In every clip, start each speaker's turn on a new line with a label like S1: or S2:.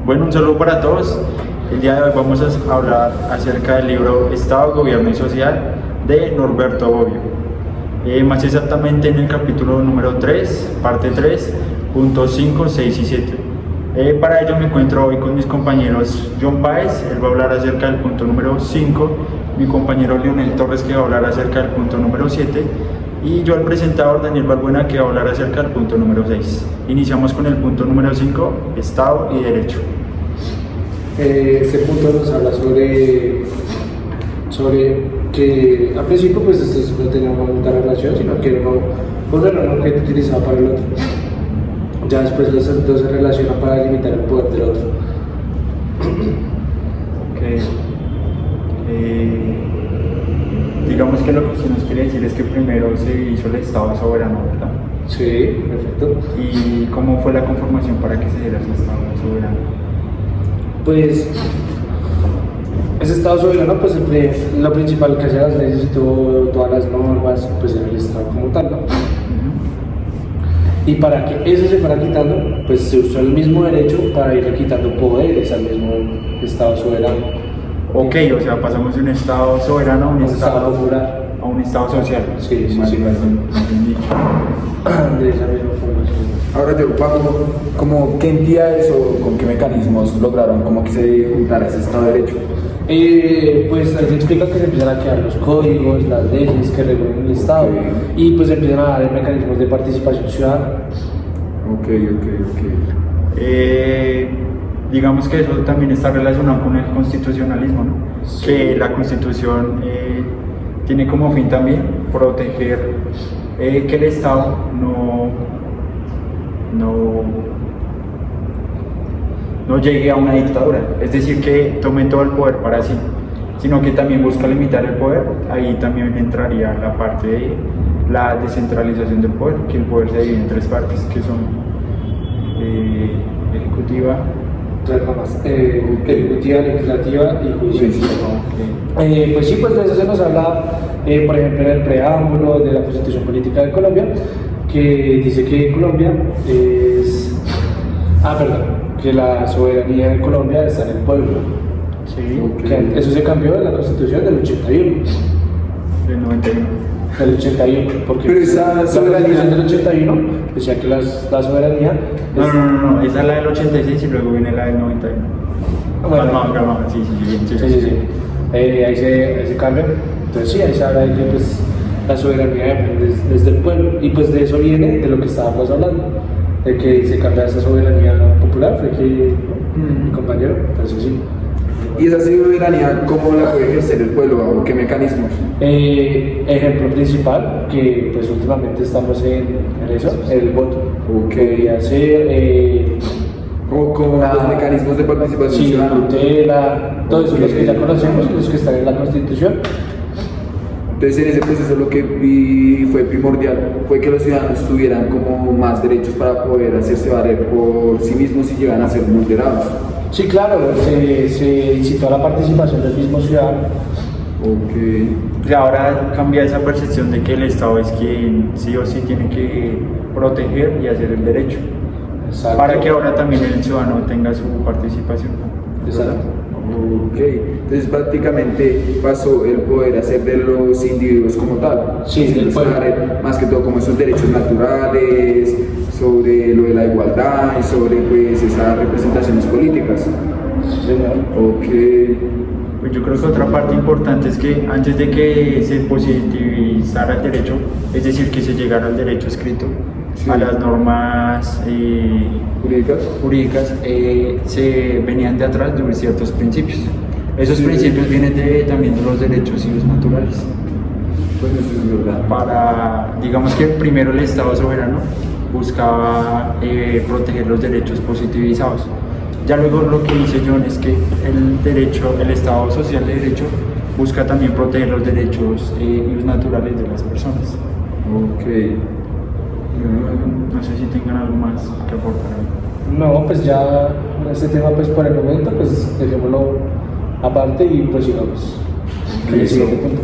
S1: Bueno, un saludo para todos. El día de hoy vamos a hablar acerca del libro Estado, Gobierno y Sociedad de Norberto Bobbio. Más exactamente en el capítulo número 3, parte 3, puntos 5, 6 y 7. Para ello me encuentro hoy con mis compañeros John Páez, él va a hablar acerca del punto número 5, mi compañero Leonel Torres que va a hablar acerca del punto número 7 y yo el presentador Daniel Balbuena que va a hablar acerca del punto número 6. Iniciamos con el punto número 5, Estado y Derecho.
S2: Este punto nos habla sobre que al principio pues esto no tenía una relación, sino que uno era un objeto utilizado para el otro. Ya después los dos se relacionan para limitar el poder del otro.
S1: Okay. Digamos que lo que usted nos quiere decir es que primero se hizo el Estado soberano, ¿verdad?
S2: Sí, perfecto.
S1: ¿Y cómo fue la conformación para que se diera ese Estado soberano?
S2: Pues ese Estado soberano, pues lo principal que hacía las leyes y todas las normas, pues era el Estado como tal, ¿no? Y para que eso se fuera quitando, pues se usó el mismo derecho para irle quitando poderes al mismo Estado soberano.
S1: Ok, o sea, pasamos de un Estado soberano a un Estado
S2: popular.
S1: A un Estado social.
S2: Sí, sí,
S1: Más
S2: sí.
S1: bien,
S2: De esa misma forma.
S3: Ahora yo, Paco, ¿cómo qué entidades o con qué mecanismos lograron como que se juntara ese Estado de Derecho?
S2: Pues ahí se explica que se empiezan a crear los códigos, las leyes que regulan el Estado y pues empiezan a dar mecanismos de participación ciudadana.
S3: Ok.
S1: Digamos que eso también está relacionado con el constitucionalismo, ¿no?
S2: Sí.
S1: Que la Constitución tiene como fin también proteger que el Estado no llegue a una dictadura, es decir, que tome todo el poder para sí, sino que también busca limitar el poder. Ahí también entraría la parte de la descentralización del poder, que el poder se divide en tres partes, que son ejecutiva,
S2: Ejecutiva, legislativa y judicial. Pues sí, pues de eso se nos habla, por ejemplo, en el preámbulo de la Constitución Política de Colombia, que dice que Colombia que la soberanía de Colombia está en el pueblo.
S1: sí,
S2: Que eso se cambió de la Constitución del 81.
S1: del 91.
S2: Del 81, porque
S3: Pero esa
S2: la
S3: soberanía-
S2: Constitución del 81 decía que la soberanía
S1: No, esa es la del 86 y luego viene la del 91.
S2: Bueno.
S1: Calma, sí.
S2: Sí. Ahí se cambia. Entonces sí, ahí se habla de que pues, la soberanía depende desde el pueblo. Y pues de eso viene de lo que estábamos hablando. De que se cambia esa soberanía popular, fue que mi compañero, entonces sí.
S3: ¿Y esa soberanía cómo la puede ejercer el pueblo o qué mecanismos?
S2: Ejemplo principal, que pues últimamente estamos en eso, el voto.
S3: Ok.
S2: Podría ser
S3: ¿O como los mecanismos de participación
S2: sí,
S3: ciudadana?
S2: tutela, todos esos los que ya conocemos, los que están en la Constitución.
S3: Entonces en ese proceso lo que vi fue primordial, fue que los ciudadanos tuvieran como más derechos para poder hacerse valer por sí mismos si llegan a ser vulnerados.
S2: Sí, claro, se incitó a la participación del mismo ciudadano.
S3: Ok.
S1: Y ahora cambia esa percepción de que el Estado es quien sí o sí tiene que proteger y hacer el derecho,
S2: Exacto.
S1: para que ahora también el ciudadano tenga su participación.
S2: Exacto.
S3: Ok, entonces prácticamente pasó el poder a ser de los individuos como tal.
S2: Sí, del pueblo.
S3: Más que todo como esos derechos naturales, sobre lo de la igualdad y sobre pues esas representaciones políticas.
S2: Sí, señor.
S3: Ok,
S1: Pues yo creo que otra parte importante es que antes de que se positivizara el derecho, es decir, que se llegara al derecho escrito,
S3: Sí.
S1: a las normas
S3: jurídicas.
S1: jurídicas, se venían de atrás de ciertos principios. Esos
S3: Sí.
S1: principios vienen también de los derechos civiles naturales.
S3: Pues eso es verdad.
S1: Digamos que primero el Estado soberano buscaba proteger los derechos positivizados. Ya luego lo que dice John es que el Estado social de derecho busca también proteger los derechos y los naturales de las personas.
S3: Ok.
S1: No sé si tengan algo más que aportar.
S2: No, pues ya este tema pues por el momento pues dejémoslo aparte y prosigamos. con el siguiente punto.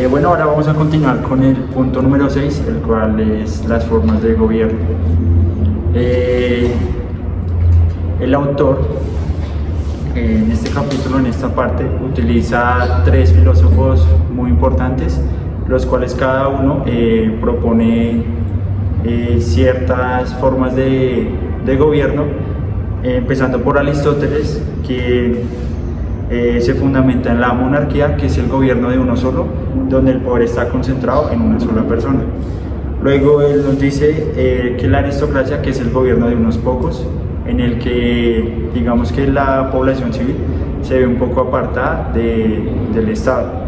S1: Bueno, ahora vamos a continuar con el punto número 6, el cual es las formas de gobierno. el autor en este capítulo, en esta parte, utiliza tres filósofos muy importantes, los cuales cada uno propone ciertas formas de gobierno, empezando por Aristóteles, que se fundamenta en la monarquía, que es el gobierno de uno solo, donde el poder está concentrado en una sola persona. Luego él nos dice que la aristocracia, que es el gobierno de unos pocos, en el que digamos que la población civil se ve un poco apartada del Estado.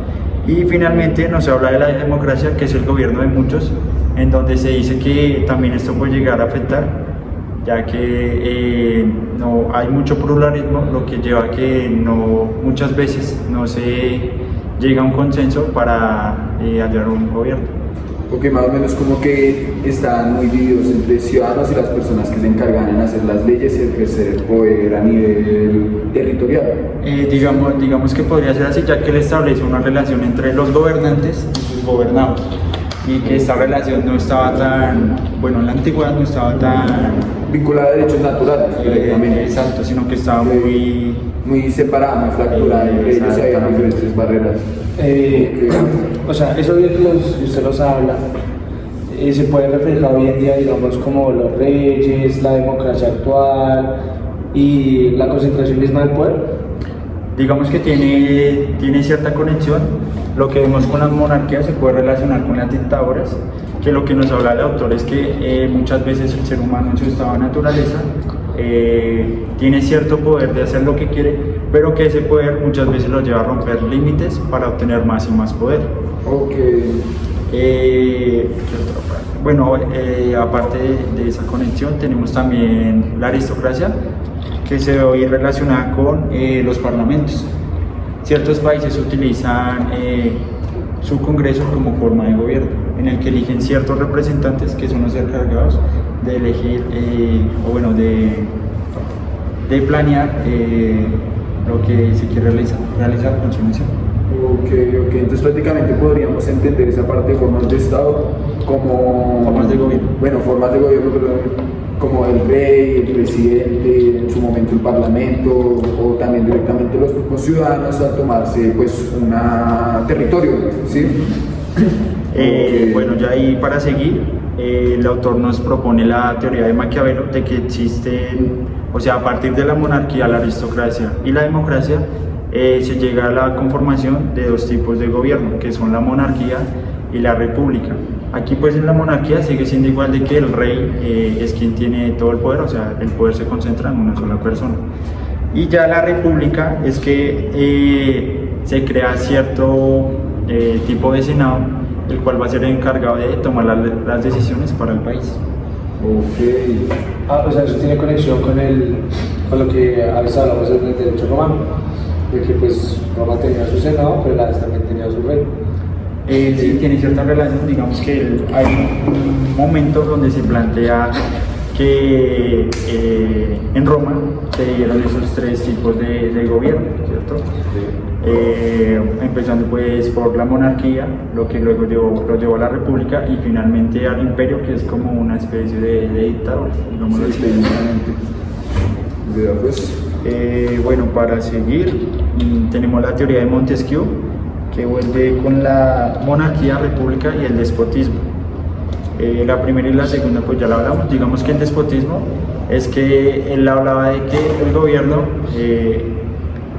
S1: Y finalmente nos habla de la democracia, que es el gobierno de muchos, en donde se dice que también esto puede llegar a afectar, ya que no hay mucho pluralismo, lo que lleva a que muchas veces no se llega a un consenso para hallar un gobierno.
S3: Porque más o menos como que están muy divididos entre ciudadanos y las personas que se encargan en hacer las leyes y ejercer el poder a nivel territorial.
S1: Digamos que podría ser así, ya que él establece una relación entre los gobernantes y sus gobernados, y que esta relación no estaba tan, bueno, en la antigüedad no estaba tan
S3: vinculada a derechos naturales directamente.
S1: Exacto, sino que estaba
S3: muy separada, muy fracturada, entre ellos había diferentes barreras.
S2: O sea, eso de que usted los habla, se puede reflejar hoy en día, digamos, como los reyes, la democracia actual y la concentración misma del poder.
S1: Digamos que tiene cierta conexión. Lo que vemos con las monarquías se puede relacionar con las dictaduras, que lo que nos habla el autor es que muchas veces el ser humano en su estado de naturaleza tiene cierto poder de hacer lo que quiere, pero que ese poder muchas veces lo lleva a romper límites para obtener más y más poder. Bueno, aparte de esa conexión, tenemos también la aristocracia, que se ve hoy relacionada con los parlamentos. Ciertos países utilizan su congreso como forma de gobierno, en el que eligen ciertos representantes que son los encargados de elegir, o bueno, de planear lo que se quiere realizar con su misión.
S3: Ok, entonces prácticamente podríamos entender esa parte de formas de Estado como...
S1: Formas de gobierno.
S3: Bueno, formas de gobierno, perdón, como el rey, el presidente, en su momento el parlamento, o también directamente los propios ciudadanos al tomarse pues un territorio, ¿sí?
S1: Bueno, ya ahí para seguir, el autor nos propone la teoría de Maquiavelo, de que existen, o sea, a partir de la monarquía, la aristocracia y la democracia, se llega a la conformación de dos tipos de gobierno, que son la monarquía y la república. Aquí pues en la monarquía sigue siendo igual de que el rey es quien tiene todo el poder, o sea, el poder se concentra en una sola persona. Y ya la república es que se crea cierto tipo de senado, el cual va a ser el encargado de tomar las decisiones para el país.
S2: O sea, eso tiene conexión con lo que a veces hablamos del derecho romano, de que pues Roma tenía su senado, pero la también tenía su rey.
S1: Sí, tiene cierta relación. Digamos que hay un momento donde se plantea que en Roma se dieron esos tres tipos de gobierno, ¿cierto? Empezando pues por la monarquía, lo que luego lo llevó a la república y finalmente al imperio, que es como una especie de dictadura, digámoslo así. Bueno, para seguir, tenemos la teoría de Montesquieu, que vuelve con la monarquía, república y el despotismo. La primera y la segunda pues ya la hablamos. Digamos que el despotismo es que él hablaba de que el gobierno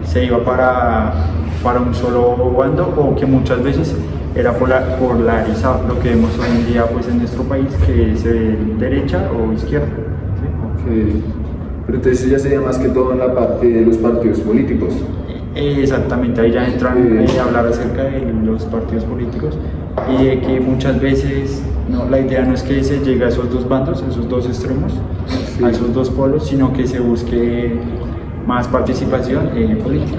S1: se iba para un solo bando, o que muchas veces era polarizado, lo que vemos hoy en día pues en nuestro país, que se ve derecha o izquierda, ¿sí?
S3: Pero entonces ya sería más que todo en la parte de los partidos políticos.
S1: Exactamente, ahí ya entran a hablar acerca de los partidos políticos y de que muchas veces la idea no es que se llegue a esos dos bandos, a esos dos extremos, a esos dos polos, sino que se busque más participación política.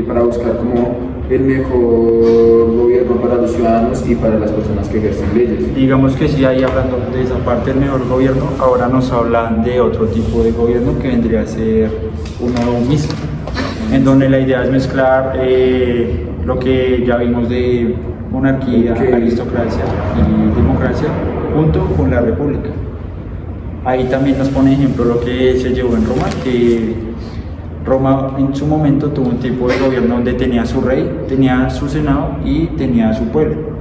S3: Para buscar como el mejor gobierno para los ciudadanos y para las personas que ejercen leyes.
S1: Digamos que sí, ahí hablando de esa parte del mejor gobierno, ahora nos hablan de otro tipo de gobierno que vendría a ser uno mismo, en donde la idea es mezclar lo que ya vimos de monarquía, aristocracia y democracia junto con la república. Ahí también nos pone ejemplo lo que se llevó en Roma, que Roma en su momento tuvo un tipo de gobierno donde tenía su rey, tenía su senado y tenía su pueblo.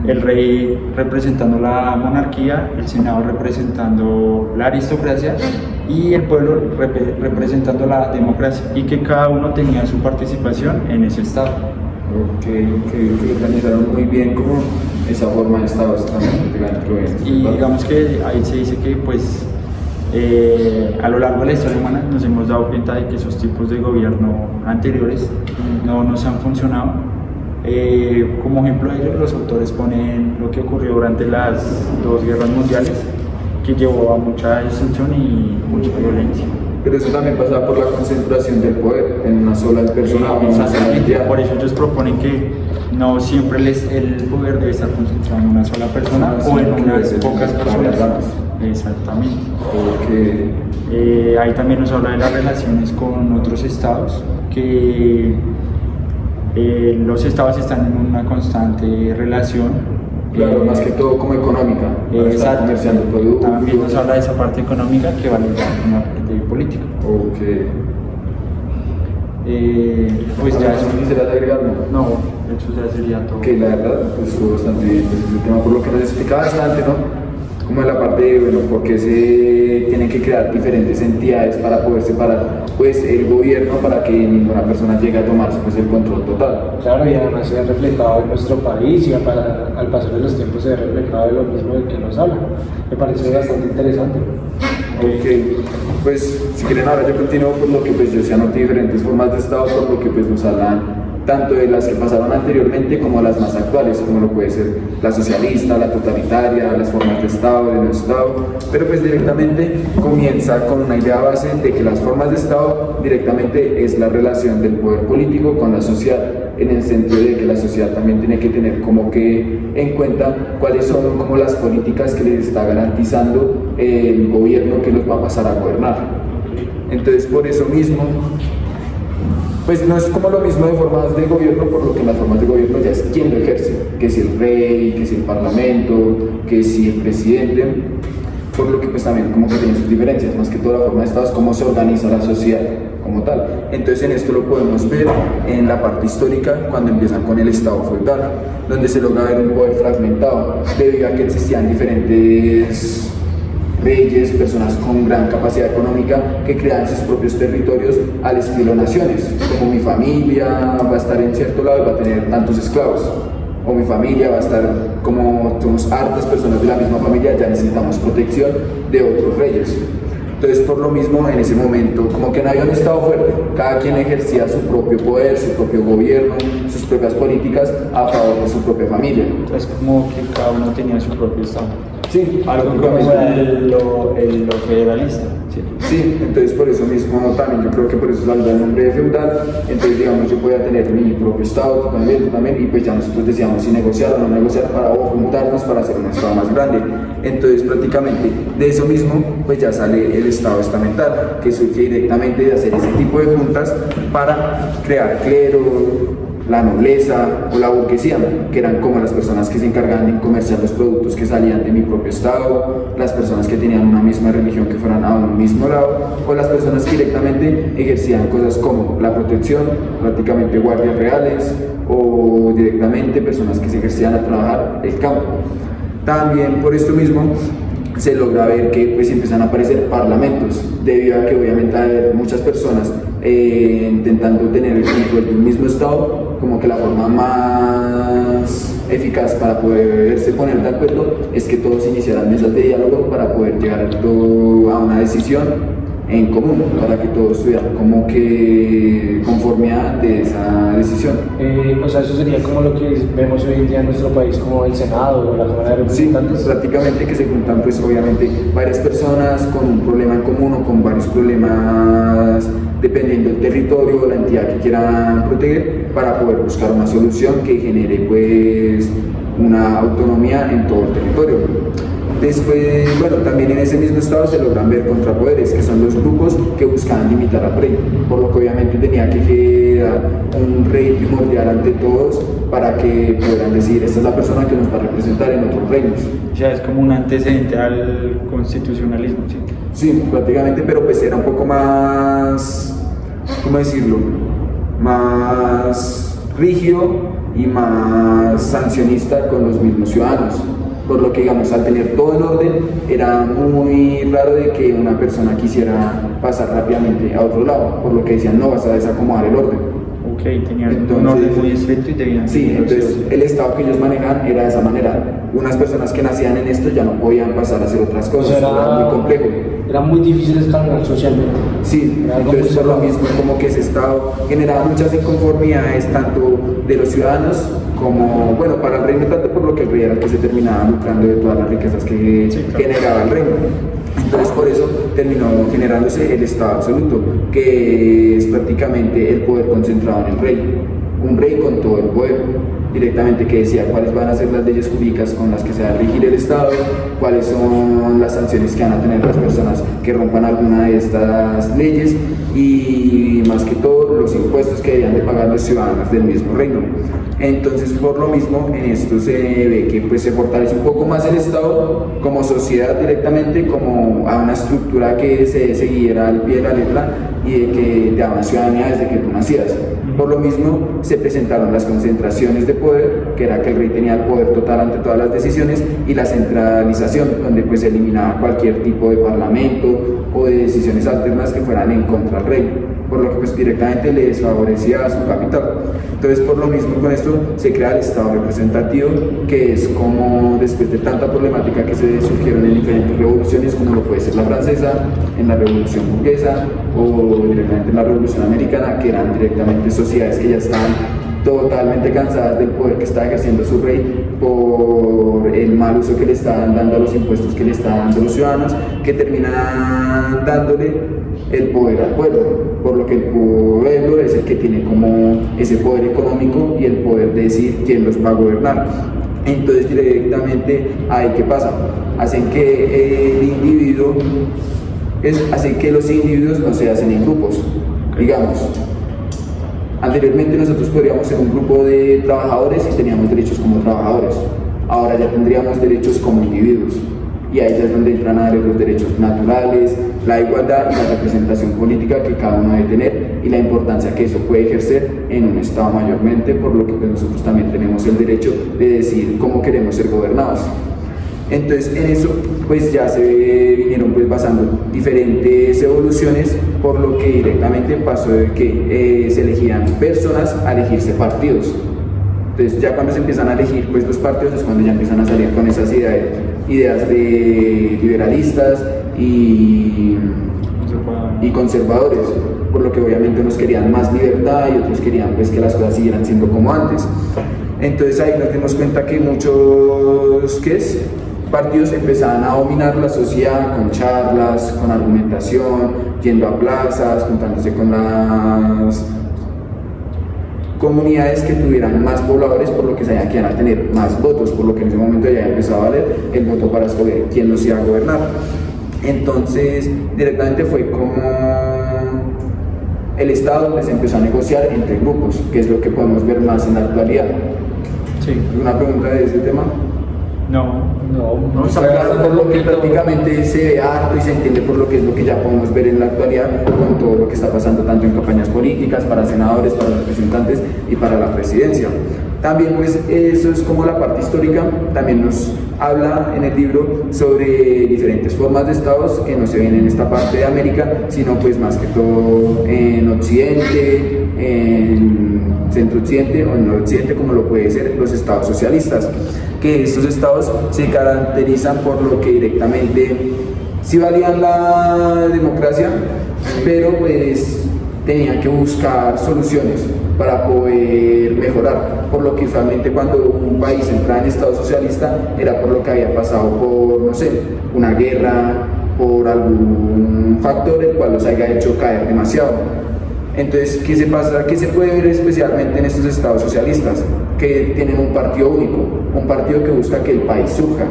S1: El rey representando la monarquía, el senado representando la aristocracia y el pueblo representando la democracia, y que cada uno tenía su participación en ese estado.
S3: Que organizaron muy bien como esa forma de estado
S1: Y digamos que ahí se dice que pues a lo largo de la historia humana nos hemos dado cuenta de que esos tipos de gobierno anteriores no nos han funcionado. Como ejemplo de ello, los autores ponen lo que ocurrió durante las dos guerras mundiales, que llevó a mucha destrucción y mucha violencia.
S3: Pero eso también pasa por la concentración del poder en una sola persona o en una sola entidad.
S1: Por eso ellos proponen que no siempre el poder debe estar concentrado en una sola persona o en unas pocas personas. Exactamente. Ahí también nos habla de las relaciones con otros estados, que los estados están en una constante relación.
S3: Claro, más que todo como económica, para estar comerciando productos.
S1: También nos habla de esa parte económica que va ligada con la parte política. Pues ya eso.
S3: ¿Quisieras agregarlo?
S1: No, de hecho ya sería todo.
S3: Que la verdad, pues estuvo bastante bien el tema, por lo que nos explica bastante, ¿no? Como en la parte de, bueno, por qué se tienen que crear diferentes entidades para poder separar, pues, el gobierno para que ninguna persona llegue a tomarse, pues, el control total.
S2: Claro, y además se ha reflejado en nuestro país y al pasar de los tiempos se ha reflejado de lo mismo del que nos habla. Me parece bastante interesante.
S3: Pues si quieren ahora yo continúo por lo que pues yo se anoté diferentes formas de estado, por lo que pues nos hablan tanto de las que pasaron anteriormente como las más actuales, como lo puede ser la socialista, la totalitaria, las formas de estado, de no estado, pero pues directamente comienza con una idea base de que las formas de estado directamente es la relación del poder político con la sociedad, en el sentido de que la sociedad también tiene que tener como que en cuenta cuáles son como las políticas que les está garantizando el gobierno que los va a pasar a gobernar. Entonces por eso mismo pues no es como lo mismo de formas de gobierno, por lo que en las formas de gobierno ya es quien lo ejerce, que si el rey, que si el parlamento, que si el presidente, por lo que pues también como que tiene sus diferencias, más que toda la forma de estado es cómo se organiza la sociedad como tal. Entonces en esto lo podemos ver en la parte histórica cuando empiezan con el estado feudal, donde se logra ver un poder fragmentado, debido a que existían diferentes reyes, personas con gran capacidad económica que crean sus propios territorios al estilo naciones, como mi familia va a estar en cierto lado y va a tener tantos esclavos, o mi familia va a estar, como somos hartas personas de la misma familia, ya necesitamos protección de otros reyes. Entonces por lo mismo en ese momento como que no había un estado fuerte, cada quien ejercía su propio poder, su propio gobierno, sus propias políticas a favor de su propia familia.
S1: Es como que cada uno tenía su propio estado.
S3: Sí,
S1: algo como lo federalista.
S3: Sí, entonces por eso mismo también yo creo que por eso salió el nombre de feudal. Entonces digamos yo podía tener mi propio estado, tú también, y pues ya nosotros decíamos si negociar o no negociar para juntarnos para hacer un estado más grande. Entonces prácticamente de eso mismo pues ya sale el estado estamental, que surge directamente de hacer ese tipo de juntas para crear clero, la nobleza o la burguesía, que eran como las personas que se encargaban de comerciar los productos que salían de mi propio estado, las personas que tenían una misma religión que fueran a un mismo lado, o las personas que directamente ejercían cosas como la protección, prácticamente guardias reales, o directamente personas que se ejercían a trabajar el campo. También por esto mismo se logra ver que pues empiezan a aparecer parlamentos, debido a que obviamente hay muchas personas intentando tener el control del mismo estado, como que la forma más eficaz para poderse poner de acuerdo es que todos iniciaran mesas de diálogo para poder llegar a una decisión en común, para que todos tuvieran como que conformidad de esa decisión.
S2: O sea, eso sería como lo que vemos hoy en día en nuestro país, como el Senado o la Cámara de Representantes.
S3: Sí, prácticamente que se juntan pues obviamente varias personas con un problema en común o con varios problemas dependiendo del territorio o la entidad que quieran proteger, para poder buscar una solución que genere pues una autonomía en todo el territorio. Después, bueno, también en ese mismo estado se logran ver contrapoderes, que son los grupos que buscaban limitar al rey, por lo que obviamente tenía que generar un rey primordial ante todos para que puedan decir, esta es la persona que nos va a representar en otros reinos.
S1: O sea, es como un antecedente al constitucionalismo, ¿sí?
S3: Sí, prácticamente, pero pues era un poco más, ¿cómo decirlo? Más rígido y más sancionista con los mismos ciudadanos. Por lo que, digamos, al tener todo en orden, era muy raro de que una persona quisiera pasar rápidamente a otro lado, por lo que decían, no vas a desacomodar el orden.
S1: Ok, tenían un orden muy estricto y debían...
S3: Sí, entonces el estado que ellos manejan era de esa manera. Unas personas que nacían en esto ya no podían pasar a hacer otras cosas,
S2: O sea,
S3: era muy complejo.
S2: Era muy difícil escalar socialmente.
S3: Sí,
S2: Era algo
S3: entonces
S2: muy
S3: por lo
S2: cerrado.
S3: mismo como que ese estado generaba muchas inconformidades tanto de los ciudadanos como, bueno, para el reino tanto por lo que el rey era el que se terminaba lucrando de todas las riquezas que
S1: Sí, claro.
S3: generaba el reino. Entonces por eso terminó generándose el estado absoluto, que es prácticamente el poder concentrado en el rey. Un rey con todo el poder, directamente que decía cuáles van a ser las leyes jurídicas con las que se va a regir el Estado, cuáles son las sanciones que van a tener las personas que rompan alguna de estas leyes y más que todo los impuestos que debían de pagar los ciudadanos del mismo reino. Entonces por lo mismo en esto se ve que pues se fortalece un poco más el Estado como sociedad directamente, como a una estructura que se siguiera al pie de la letra y de que te daban ciudadanía desde que tú nacías. Por lo mismo se presentaron las concentraciones de poder, que era que el rey tenía el poder total ante todas las decisiones, y la centralización, donde pues se eliminaba cualquier tipo de parlamento o de decisiones alternas que fueran en contra del rey, por lo que pues directamente le desfavorecía a su capital. Entonces por lo mismo con esto se crea el Estado representativo, que es como después de tanta problemática que se surgieron en diferentes revoluciones, como lo puede ser la francesa, en la revolución burguesa o directamente en la revolución americana, que eran directamente sociedades que ya estaban totalmente cansadas del poder que estaba ejerciendo su rey por el mal uso que le estaban dando a los impuestos que le estaban dando los ciudadanos, que terminan dándole el poder al pueblo, por lo que el pueblo es el que tiene como ese poder económico y el poder de decir quién los va a gobernar. Entonces directamente ahí qué pasa, hacen que el individuo hacen que los individuos no se hacen en grupos, digamos. Anteriormente nosotros podríamos ser un grupo de trabajadores y teníamos derechos como trabajadores. Ahora ya tendríamos derechos como individuos. Y ahí ya es donde entran a ver los derechos naturales, la igualdad y la representación política que cada uno debe tener y la importancia que eso puede ejercer en un Estado mayormente, por lo que pues nosotros también tenemos el derecho de decidir cómo queremos ser gobernados. Entonces en eso pues ya se vinieron pues basando diferentes evoluciones, por lo que directamente pasó de que se elegían personas a elegirse partidos. Entonces ya cuando se empiezan a elegir pues los partidos es cuando ya empiezan a salir con esas ideas de liberalistas y conservadores, por lo que obviamente unos querían más libertad y otros querían pues que las cosas siguieran siendo como antes. Entonces ahí nos dimos cuenta que muchos partidos empezaban a dominar la sociedad con charlas, con argumentación, yendo a plazas, juntándose con las comunidades que tuvieran más pobladores, por lo que sabían que iban a tener más votos, por lo que en ese momento ya empezaba a valer el voto para escoger quién los iba a gobernar. Entonces directamente fue como el Estado les empezó a negociar entre grupos, que es lo que podemos ver más en la actualidad.
S1: Sí.
S3: ¿Alguna pregunta de ese tema?
S1: No.
S3: No, está claro por lo que prácticamente se ve harto y se entiende por lo que es lo que ya podemos ver en la actualidad con todo lo que está pasando tanto en campañas políticas, para senadores, para representantes y para la presidencia. También pues eso es como la parte histórica, también nos habla en el libro sobre diferentes formas de estados que no se ven en esta parte de América, sino pues más que todo en Occidente, en Centro Occidente o en Noroccidente, como lo puede ser los estados socialistas, que estos estados se caracterizan por lo que directamente sí valían la democracia, pero pues tenían que buscar soluciones para poder mejorar, por lo que usualmente cuando un país entraba en estado socialista era por lo que había pasado por, no sé, una guerra, por algún factor el cual los haya hecho caer demasiado. Entonces, ¿qué se pasa? ¿Qué se puede ver especialmente en estos estados socialistas? Que tienen un partido único, un partido que busca que el país surja,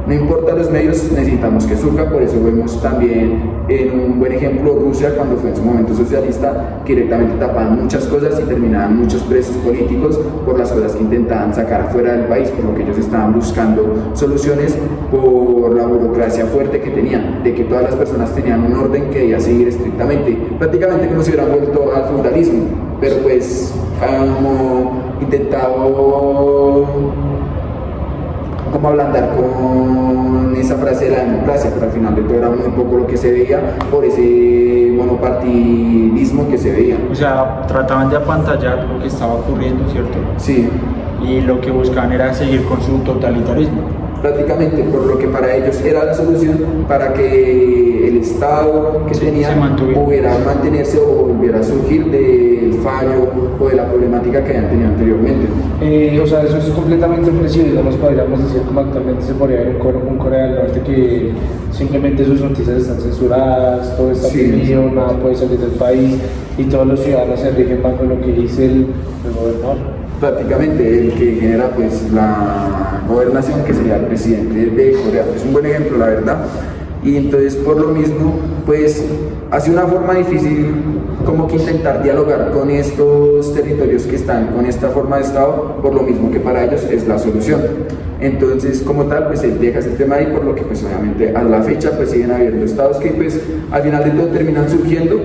S3: No importa los medios, necesitamos que surja. Por eso vemos también en un buen ejemplo Rusia, cuando fue en su momento socialista, que directamente tapaban muchas cosas y terminaban muchos presos políticos por las cosas que intentaban sacar afuera del país, por lo que ellos estaban buscando soluciones por la burocracia fuerte que tenían, de que todas las personas tenían un orden que debía seguir estrictamente, prácticamente como si hubieran vuelto al feudalismo, pero pues como intentado como ablandar con esa frase de la democracia, pero al final de todo era muy poco lo que se veía por ese monopartidismo que se veía.
S1: O sea, trataban de apantallar lo que estaba ocurriendo, ¿cierto?
S3: Sí,
S1: Y lo que buscaban era seguir con su totalitarismo.
S3: prácticamente, por lo que para ellos era la solución para que el Estado que tenía pudiera mantenerse o volviera a surgir del fallo o de la problemática que habían tenido anteriormente.
S2: O sea, eso es completamente ofrecido, digamos, podríamos decir como actualmente se podría ver un Corea del Norte que simplemente sus noticias están censuradas, todo está prohibido, nada puede salir del país y todos los ciudadanos se rigen bajo lo que dice el gobernador.
S3: Prácticamente el que genera pues la gobernación, que sería el presidente de Corea. Es un buen ejemplo, la verdad. Y entonces por lo mismo pues ha sido una forma difícil como que intentar dialogar con estos territorios que están con esta forma de Estado, por lo mismo que para ellos es la solución. Entonces como tal pues él deja ese tema ahí, por lo que pues obviamente a la fecha pues siguen habiendo estados que pues al final de todo terminan surgiendo.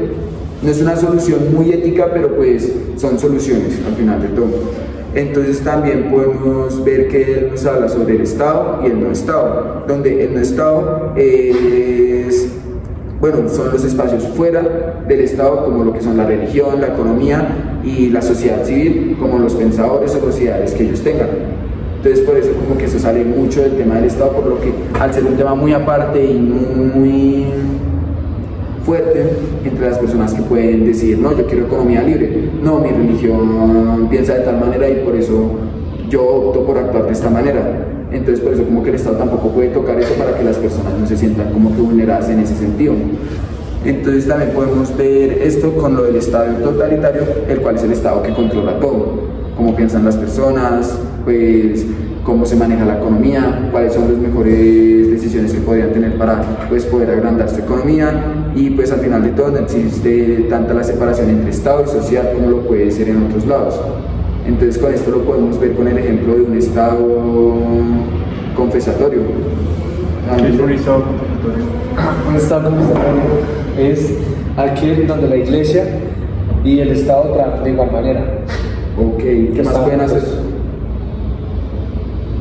S3: No es una solución muy ética, pero pues son soluciones al final de todo. Entonces también podemos ver que él nos habla sobre el Estado y el no Estado, donde el no Estado son los espacios fuera del Estado, como lo que son la religión, la economía y la sociedad civil, como los pensadores o los ideales que ellos tengan. Entonces por eso como que eso sale mucho del tema del Estado, por lo que al ser un tema muy aparte y muy fuerte entre las personas que pueden decir, no, yo quiero economía libre, no, mi religión piensa de tal manera y por eso yo opto por actuar de esta manera. Entonces por eso como que el Estado tampoco puede tocar eso para que las personas no se sientan como que vulneradas en ese sentido. Entonces también podemos ver esto con lo del Estado totalitario, el cual es el Estado que controla todo, cómo piensan las personas, pues cómo se maneja la economía, cuáles son las mejores decisiones que podrían tener para pues, poder agrandar su economía, y pues al final de todo no existe tanta la separación entre Estado y sociedad como lo puede ser en otros lados. Entonces con esto lo podemos ver con el ejemplo de un Estado confesatorio.
S1: ¿Qué es un Estado confesatorio?
S2: Un Estado confesatorio es aquel donde la Iglesia y el Estado trabajan de igual manera.
S3: Ok, ¿qué más pueden hacer?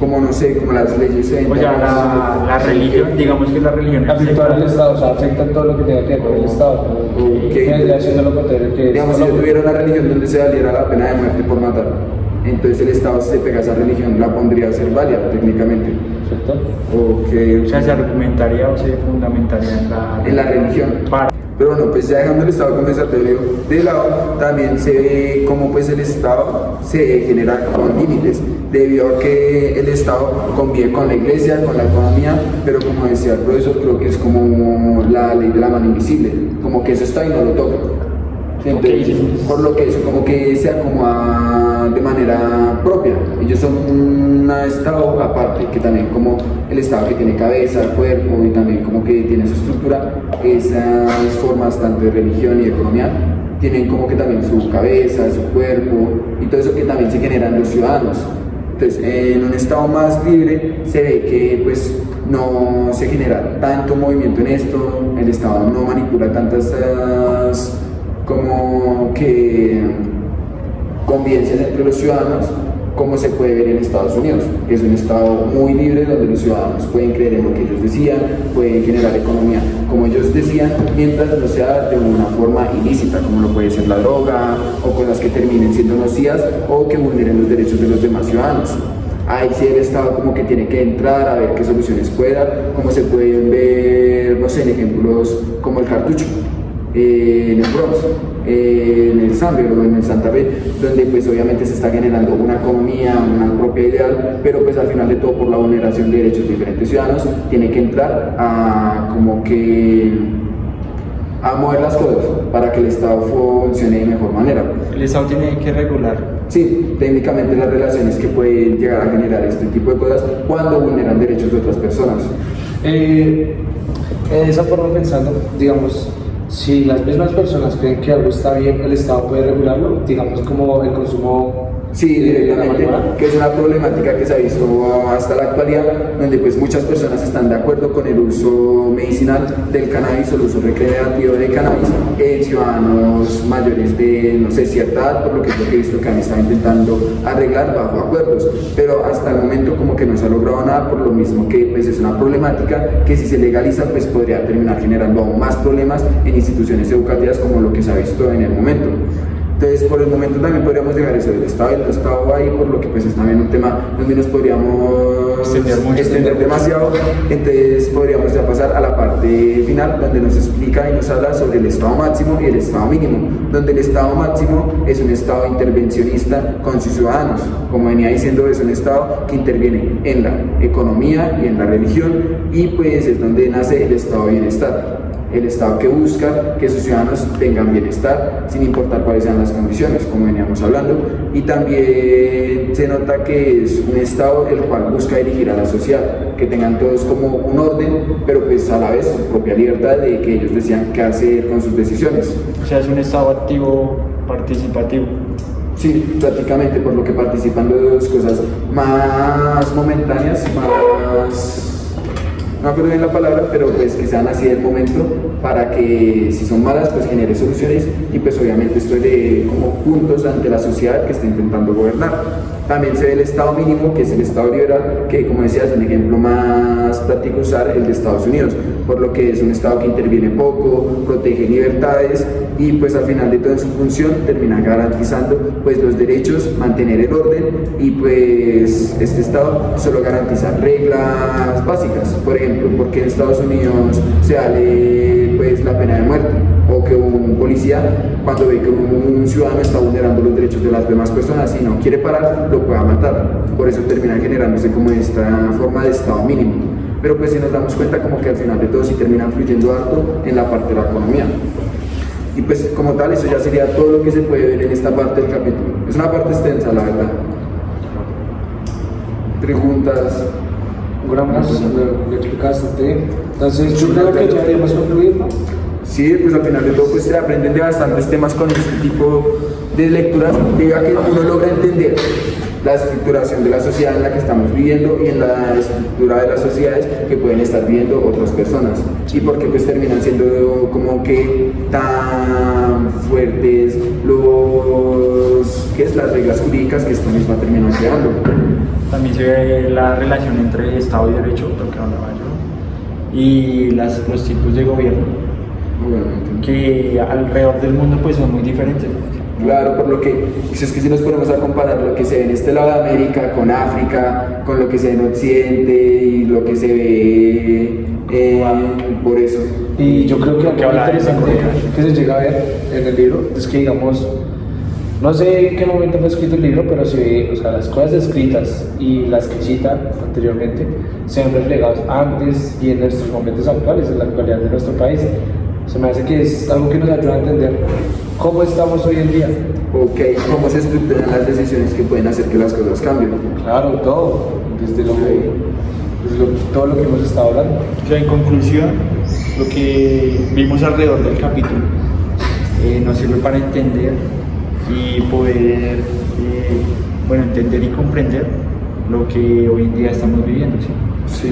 S3: Como no sé, como las leyes.
S1: O sea, la religión, digamos que la religión
S2: Afectar al Estado, o sea, afecta todo lo que tenga que ver con el Estado. Que haciendo lo contrario que
S3: digamos, si yo tuviera una religión donde se valiera la pena de muerte por matar, entonces el Estado, si se pega a esa religión, la pondría a ser válida técnicamente.
S2: ¿Cierto?
S3: Okay.
S1: O sea, se argumentaría o se fundamentaría
S3: en la religión. Pero bueno, pues ya dejando el Estado confesatorio de lado, también se ve cómo pues el Estado se genera con límites, debido a que el Estado convive con la Iglesia, con la economía, pero como decía el profesor, creo que es como la ley de la mano invisible, como que eso está y no lo toca. Entonces, por lo que eso como que se acomoda de manera propia. Ellos son un Estado aparte, que también como el Estado que tiene cabeza, cuerpo y también como que tiene su estructura, esas formas tanto de religión y de economía tienen como que también su cabeza, su cuerpo y todo eso que también se generan los ciudadanos. Entonces, en un Estado más libre se ve que pues no se genera tanto movimiento en esto, el Estado no manipula tantas como que convivencias entre los ciudadanos como se puede ver en Estados Unidos, que es un Estado muy libre donde los ciudadanos pueden creer en lo que ellos decían, pueden generar economía como ellos decían, mientras no sea de una forma ilícita, como lo puede ser la droga o cosas que terminen siendo nocivas o que vulneren los derechos de los demás ciudadanos. Ahí sí el Estado como que tiene que entrar a ver qué soluciones puede dar, como se pueden ver, no sé, en ejemplos como el cartucho. En el Bronx, en el Samber o en el Santa Fe, donde pues obviamente se está generando una economía, una propia ideal, pero pues al final de todo por la vulneración de derechos de diferentes ciudadanos tiene que entrar a como que a mover las cosas para que el Estado funcione de mejor manera.
S1: El Estado tiene que regular.
S3: Sí, técnicamente las relaciones que pueden llegar a generar este tipo de cosas cuando vulneran derechos de otras personas.
S2: En esa forma pensando, digamos, si las mismas personas creen que algo está bien, el Estado puede regularlo, digamos como el consumo.
S3: Sí, directamente, que es una problemática que se ha visto hasta la actualidad, donde pues muchas personas están de acuerdo con el uso medicinal del cannabis o el uso recreativo del cannabis en ciudadanos mayores de, no sé, cierta edad, por lo que he visto que han estado intentando arreglar bajo acuerdos, pero hasta el momento como que no se ha logrado nada, por lo mismo que pues es una problemática que si se legaliza pues podría terminar generando aún más problemas en instituciones educativas como lo que se ha visto en el momento. Entonces, por el momento también podríamos llegar a eso del Estado y el Estado ahí, por lo que pues es también un tema donde nos podríamos extender demasiado. Entonces, podríamos ya pasar a la parte final, donde nos explica y nos habla sobre el Estado máximo y el Estado mínimo, donde el Estado máximo es un Estado intervencionista con sus ciudadanos. Como venía diciendo, es un Estado que interviene en la economía y en la religión, y pues es donde nace el Estado de bienestar. El Estado que busca que sus ciudadanos tengan bienestar sin importar cuáles sean las condiciones, como veníamos hablando, y también se nota que es un Estado el cual busca dirigir a la sociedad, que tengan todos como un orden, pero pues a la vez su propia libertad de que ellos decidan qué hacer con sus decisiones.
S1: O sea, es un Estado activo, participativo.
S3: Sí, prácticamente, por lo que participan de dos cosas más momentáneas, más... no me acuerdo bien la palabra, pero pues que sean así del momento para que si son malas pues genere soluciones y pues obviamente esto es de como puntos ante la sociedad que está intentando gobernar. También se ve el Estado mínimo, que es el Estado liberal, que como decía es un ejemplo más práctico usar el de Estados Unidos, por lo que es un Estado que interviene poco, protege libertades y pues al final de todo en su función termina garantizando pues los derechos, mantener el orden y pues este Estado solo garantiza reglas básicas. Por ejemplo, porque en Estados Unidos se vale pues la pena de muerte, o que un policía cuando ve que un ciudadano está vulnerando los derechos de las demás personas y no quiere parar, lo pueda matar. Por eso termina generándose como esta forma de Estado mínimo. Pero pues si nos damos cuenta como que al final de todo sí termina influyendo alto en la parte de la economía. Y pues como tal eso ya sería todo lo que se puede ver en esta parte del capítulo. Es una parte extensa, la verdad. Preguntas.
S2: Gracias, lo explicaste bastante bien. Entonces, yo creo que ya deberíamos concluir, ¿no?
S3: Sí, pues al final de todo pues se aprenden de bastantes temas con este tipo de lecturas, debido a que uno logra entender la estructuración de la sociedad en la que estamos viviendo y en la estructura de las sociedades que pueden estar viviendo otras personas, y porque pues terminan siendo como que tan fuertes las reglas jurídicas que esta misma terminó creando.
S1: También se ve la relación entre Estado y Derecho, lo que hablaba yo, y los tipos de gobierno,
S3: Obviamente.
S1: que alrededor del mundo pues son muy diferentes.
S3: Claro, por lo que si es que si nos ponemos a comparar lo que se ve en este lado de América con África, con lo que se ve en Occidente y lo que se ve por eso.
S2: Y yo creo que algo
S1: habla de
S2: interesante
S1: Corea.
S2: que se llega a ver en el libro es que, digamos, no sé en qué momento fue escrito el libro, pero o sea, las cosas escritas y las que cita anteriormente se ven reflejadas antes y en nuestros momentos actuales, en la actualidad de nuestro país. Se me hace que es algo que nos ayuda a entender cómo estamos hoy en día.
S3: Ok, cómo se estructuran las decisiones que pueden hacer que las cosas cambien.
S2: Claro, todo, todo lo que hemos estado hablando.
S1: O sea, en conclusión, lo que vimos alrededor del capítulo nos sirve para entender y poder entender y comprender lo que hoy en día estamos viviendo, ¿sí?
S3: Sí.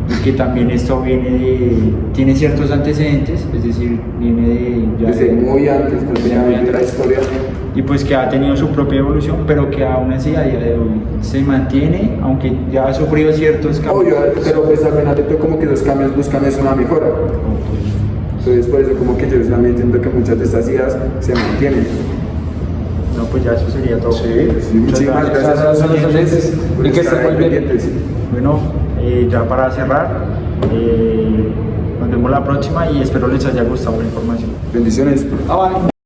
S1: Y que también esto tiene ciertos antecedentes, es decir, viene de
S3: Desde muy antes, de la historia.
S1: y pues que ha tenido su propia evolución, pero que aún así a día de hoy se mantiene, aunque ya ha sufrido ciertos cambios.
S3: Obvio, pero pues al final de todo como que los cambios buscan es una mejora. Entonces por eso como que yo también entiendo que muchas de estas ideas se mantienen.
S1: No, pues ya eso sería todo.
S3: Sí, muchísimas gracias a los oyentes por
S2: Y que
S3: estar
S2: estén muy bien.
S3: pendientes.
S1: Bueno, ya para cerrar, nos vemos la próxima y espero les haya gustado la información.
S3: Bendiciones.
S2: Ah, vale.